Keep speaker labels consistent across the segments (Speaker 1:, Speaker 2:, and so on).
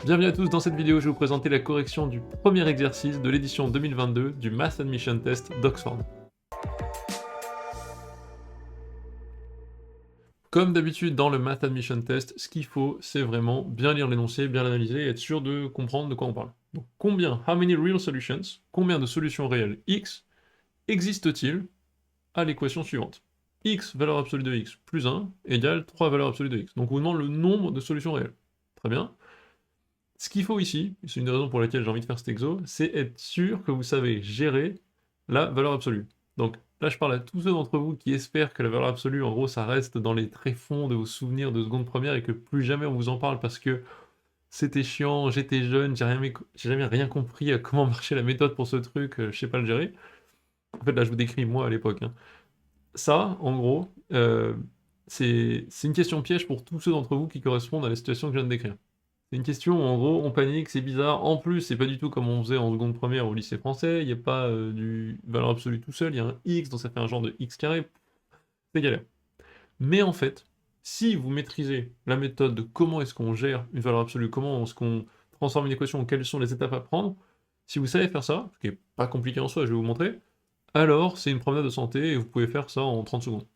Speaker 1: Bienvenue à tous, dans cette vidéo je vais vous présenter la correction du premier exercice de l'édition 2022 du Math Admission Test d'Oxford. Comme d'habitude dans le Math Admission Test, ce qu'il faut c'est vraiment bien lire l'énoncé, bien l'analyser et être sûr de comprendre de quoi on parle. Donc how many real solutions, combien de solutions réelles x existe-t-il à l'équation suivante? X, valeur absolue de x, plus 1, égale 3 valeurs absolues de x. Donc on vous demande le nombre de solutions réelles. Très bien. Ce qu'il faut ici, et c'est une des raisons pour laquelle j'ai envie de faire cet exo, c'est être sûr que vous savez gérer la valeur absolue. Donc là, je parle à tous ceux d'entre vous qui espèrent que la valeur absolue, en gros, ça reste dans les tréfonds de vos souvenirs de seconde première et que plus jamais on vous en parle parce que c'était chiant, j'étais jeune, j'ai jamais rien compris à comment marchait la méthode pour ce truc, je sais pas le gérer. En fait, là, je vous décris moi à l'époque, hein. Ça, en gros, c'est une question piège pour tous ceux d'entre vous qui correspondent à la situation que je viens de décrire. C'est une question où, en gros, on panique, c'est bizarre. En plus, c'est pas du tout comme on faisait en seconde première au lycée français. Il n'y a pas du valeur absolue tout seul, il y a un x, donc ça fait un genre de x carré. C'est galère. Mais en fait, si vous maîtrisez la méthode de comment est-ce qu'on gère une valeur absolue, comment est-ce qu'on transforme une équation, quelles sont les étapes à prendre, si vous savez faire ça, ce qui est pas compliqué en soi, je vais vous montrer, alors c'est une promenade de santé et vous pouvez faire ça en 30 secondes.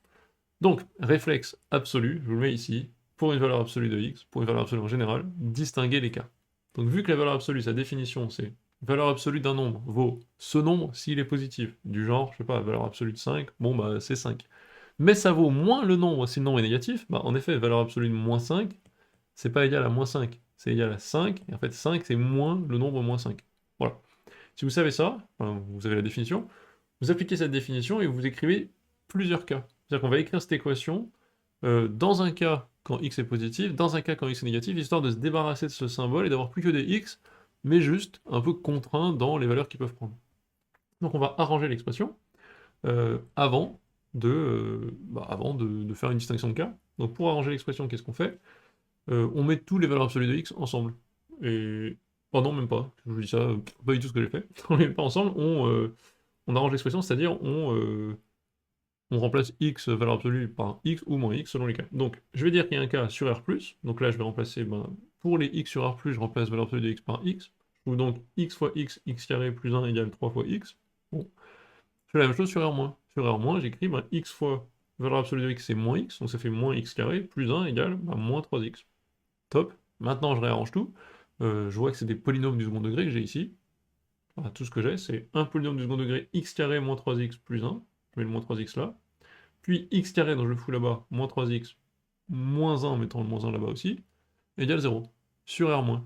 Speaker 1: Donc, réflexe absolu, je vous le mets ici, pour une valeur absolue de x, pour une valeur absolue en général, distinguer les cas. Donc vu que la valeur absolue, sa définition, c'est valeur absolue d'un nombre vaut ce nombre s'il est positif, du genre, je sais pas, valeur absolue de 5, bon bah c'est 5. Mais ça vaut moins le nombre si le nombre est négatif, bah en effet, valeur absolue de moins 5, c'est pas égal à moins 5, c'est égal à 5, et en fait 5 c'est moins le nombre moins 5. Voilà. Si vous savez ça, enfin, vous avez la définition, vous appliquez cette définition et vous écrivez plusieurs cas. C'est-à-dire qu'on va écrire cette équation dans un cas quand x est positif, dans un cas quand x est négatif, histoire de se débarrasser de ce symbole et d'avoir plus que des x, mais juste un peu contraint dans les valeurs qu'ils peuvent prendre. Donc on va arranger l'expression avant de faire une distinction de cas. Donc pour arranger l'expression, qu'est-ce qu'on fait? On met tous les valeurs absolues de x ensemble. Et... Oh non, même pas. Je vous dis ça, pas du tout ce que j'ai fait. On les met pas ensemble, on arrange l'expression, c'est-à-dire on remplace x valeur absolue par x ou moins x selon les cas. Donc je vais dire qu'il y a un cas sur R+, donc là je vais remplacer, pour les x sur R+, je remplace valeur absolue de x par x, je trouve donc x fois x, x carré plus 1 égale 3 fois x. Bon. Je fais la même chose sur R-. Sur R-, j'écris x fois valeur absolue de x c'est moins x, donc ça fait moins x carré plus 1 égale moins 3x. Top. Maintenant je réarrange tout. Je vois que c'est des polynômes du second degré que j'ai ici. Voilà, tout ce que j'ai, c'est un polynôme du second degré x carré moins 3x plus 1. Je mets le moins 3x là. Puis x carré, donc je le fous là-bas, moins 3x, moins 1 en mettant le moins 1 là-bas aussi, égale 0. Sur R-.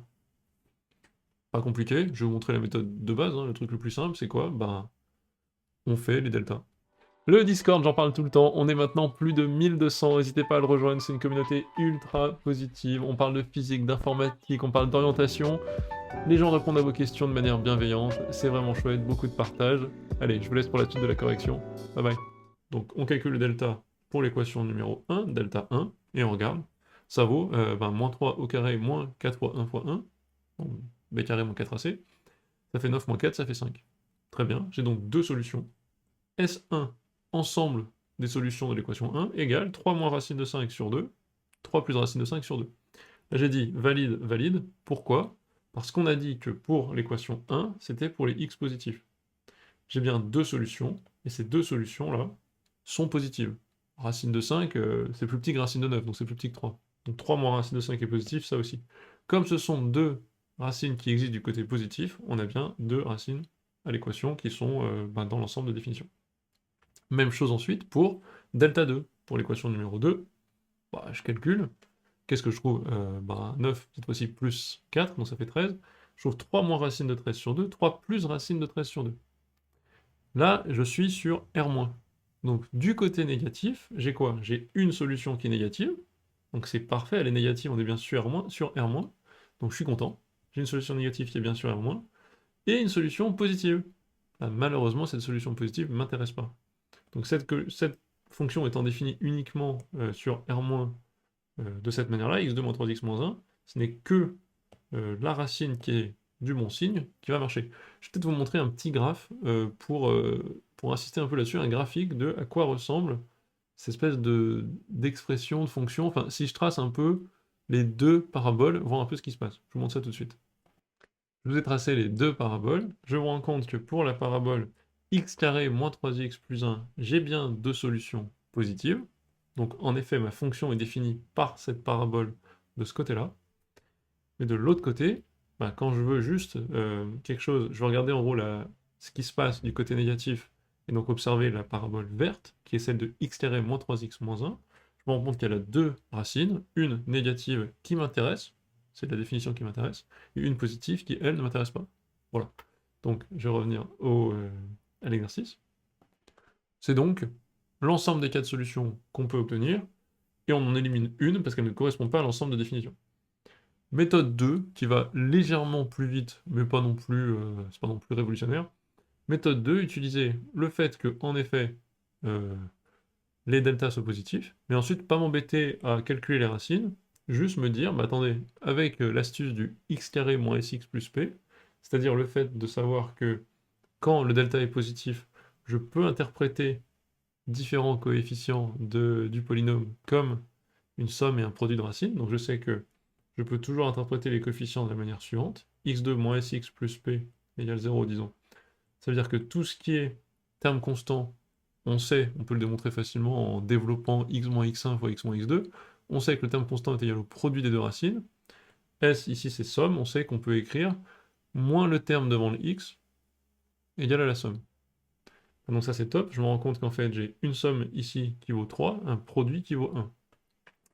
Speaker 1: Pas compliqué, je vais vous montrer la méthode de base, hein, le truc le plus simple, c'est quoi? On fait les deltas. Le Discord, j'en parle tout le temps, on est maintenant plus de 1200, n'hésitez pas à le rejoindre, c'est une communauté ultra positive, on parle de physique, d'informatique, on parle d'orientation, les gens répondent à vos questions de manière bienveillante, c'est vraiment chouette, beaucoup de partage. Allez, je vous laisse pour la suite de la correction, bye bye. Donc on calcule le delta pour l'équation numéro 1, delta 1, et on regarde, ça vaut moins 3 au carré moins 4 fois 1 fois 1, donc b carré moins 4ac, ça fait 9 moins 4, ça fait 5. Très bien, j'ai donc deux solutions. S1, ensemble des solutions de l'équation 1, égale 3 moins racine de 5 sur 2, 3 plus racine de 5 sur 2. Là j'ai dit valide, valide, pourquoi? Parce qu'on a dit que pour l'équation 1, c'était pour les x positifs. J'ai bien deux solutions, et ces deux solutions-là sont positives. Racine de 5, c'est plus petit que racine de 9, donc c'est plus petit que 3. Donc 3 moins racine de 5 est positif, ça aussi. Comme ce sont deux racines qui existent du côté positif, on a bien deux racines à l'équation qui sont dans l'ensemble de définition. Même chose ensuite pour delta 2. Pour l'équation numéro 2, je calcule. Qu'est-ce que je trouve 9, cette fois-ci, plus 4, donc ça fait 13. Je trouve 3 moins racine de 13 sur 2, 3 plus racine de 13 sur 2. Là, je suis sur R-. Donc du côté négatif, j'ai quoi? J'ai une solution qui est négative, donc c'est parfait, elle est négative, on est bien sur R-, donc je suis content. J'ai une solution négative qui est bien sur R-, et une solution positive. Là, malheureusement, cette solution positive ne m'intéresse pas. Donc cette fonction étant définie uniquement sur R- de cette manière-là, x2 moins 3x moins 1, ce n'est que la racine qui est du bon signe qui va marcher. Je vais peut-être vous montrer un petit graphe pour insister un peu là-dessus, un graphique de à quoi ressemble cette espèce d'expression, de fonction. Enfin, si je trace un peu les deux paraboles, voir un peu ce qui se passe. Je vous montre ça tout de suite. Je vous ai tracé les deux paraboles. Je me rends compte que pour la parabole x carré moins 3x plus 1, j'ai bien deux solutions positives. Donc en effet, ma fonction est définie par cette parabole de ce côté-là. Mais de l'autre côté, bah, quand je veux juste quelque chose, je vais regarder en gros ce qui se passe du côté négatif, et donc observer la parabole verte, qui est celle de x carré moins 3x moins 1. Je me rends compte qu'elle a deux racines, une négative qui m'intéresse, c'est la définition qui m'intéresse, et une positive qui, elle, ne m'intéresse pas. Voilà. Donc, je vais revenir à l'exercice. C'est donc l'ensemble des quatre solutions qu'on peut obtenir, et on en élimine une parce qu'elle ne correspond pas à l'ensemble de définitions. Méthode 2, qui va légèrement plus vite, mais pas non plus, c'est pas non plus révolutionnaire. Méthode 2, utiliser le fait que, en effet, les deltas soient positifs, mais ensuite pas m'embêter à calculer les racines, juste me dire, bah attendez, avec l'astuce du x carré moins sx plus p, c'est-à-dire le fait de savoir que quand le delta est positif, je peux interpréter différents coefficients du polynôme comme une somme et un produit de racines, donc je sais que je peux toujours interpréter les coefficients de la manière suivante, x2 moins sx plus p égale 0, disons. Ça veut dire que tout ce qui est terme constant, on sait, on peut le démontrer facilement en développant x moins x1 fois x moins x2, on sait que le terme constant est égal au produit des deux racines. S, ici c'est somme, on sait qu'on peut écrire moins le terme devant le x égal à la somme. Donc ça c'est top, je me rends compte qu'en fait j'ai une somme ici qui vaut 3, un produit qui vaut 1.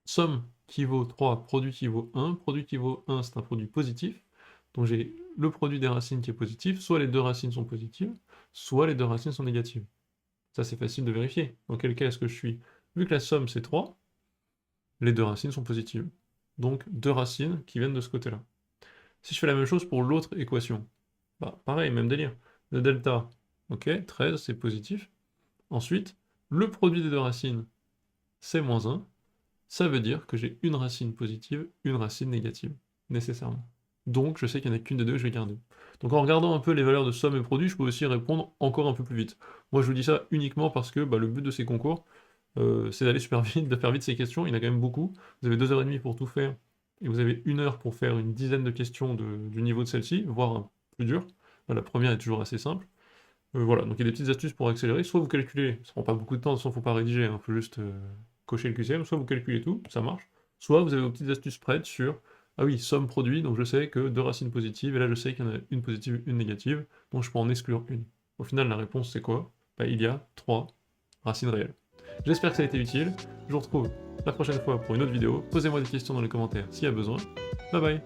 Speaker 1: Somme qui vaut 3, produit qui vaut 1, produit qui vaut 1 c'est un produit positif, donc j'ai le produit des racines qui est positif, soit les deux racines sont positives, soit les deux racines sont négatives. Ça c'est facile de vérifier. Dans quel cas est-ce que je suis? Vu que la somme c'est 3, les deux racines sont positives. Donc deux racines qui viennent de ce côté-là. Si je fais la même chose pour l'autre équation, bah pareil, même délire. Le delta, ok, 13 c'est positif. Ensuite, le produit des deux racines, c'est moins 1. Ça veut dire que j'ai une racine positive, une racine négative, nécessairement. Donc je sais qu'il n'y en a qu'une des deux que je vais garder. Donc en regardant un peu les valeurs de somme et produit, je peux aussi répondre encore un peu plus vite. Moi je vous dis ça uniquement parce que le but de ces concours, c'est d'aller super vite, de faire vite ces questions, il y en a quand même beaucoup. Vous avez 2h30 pour tout faire, et vous avez 1 heure pour faire une dizaine de questions du niveau de celle-ci, voire un plus dur. La première est toujours assez simple. Voilà, donc il y a des petites astuces pour accélérer. Soit vous calculez, ça prend pas beaucoup de temps, de toute façon, faut pas rédiger, il faut juste cocher le QCM. Soit vous calculez tout, ça marche. Soit vous avez vos petites astuces prêtes sur, ah oui, somme produit, donc je sais que deux racines positives, et là je sais qu'il y en a une positive, une négative, donc je peux en exclure une. Au final, la réponse c'est quoi? Il y a 3 racines réelles. J'espère que ça a été utile. Je vous retrouve la prochaine fois pour une autre vidéo. Posez-moi des questions dans les commentaires s'il y a besoin. Bye bye!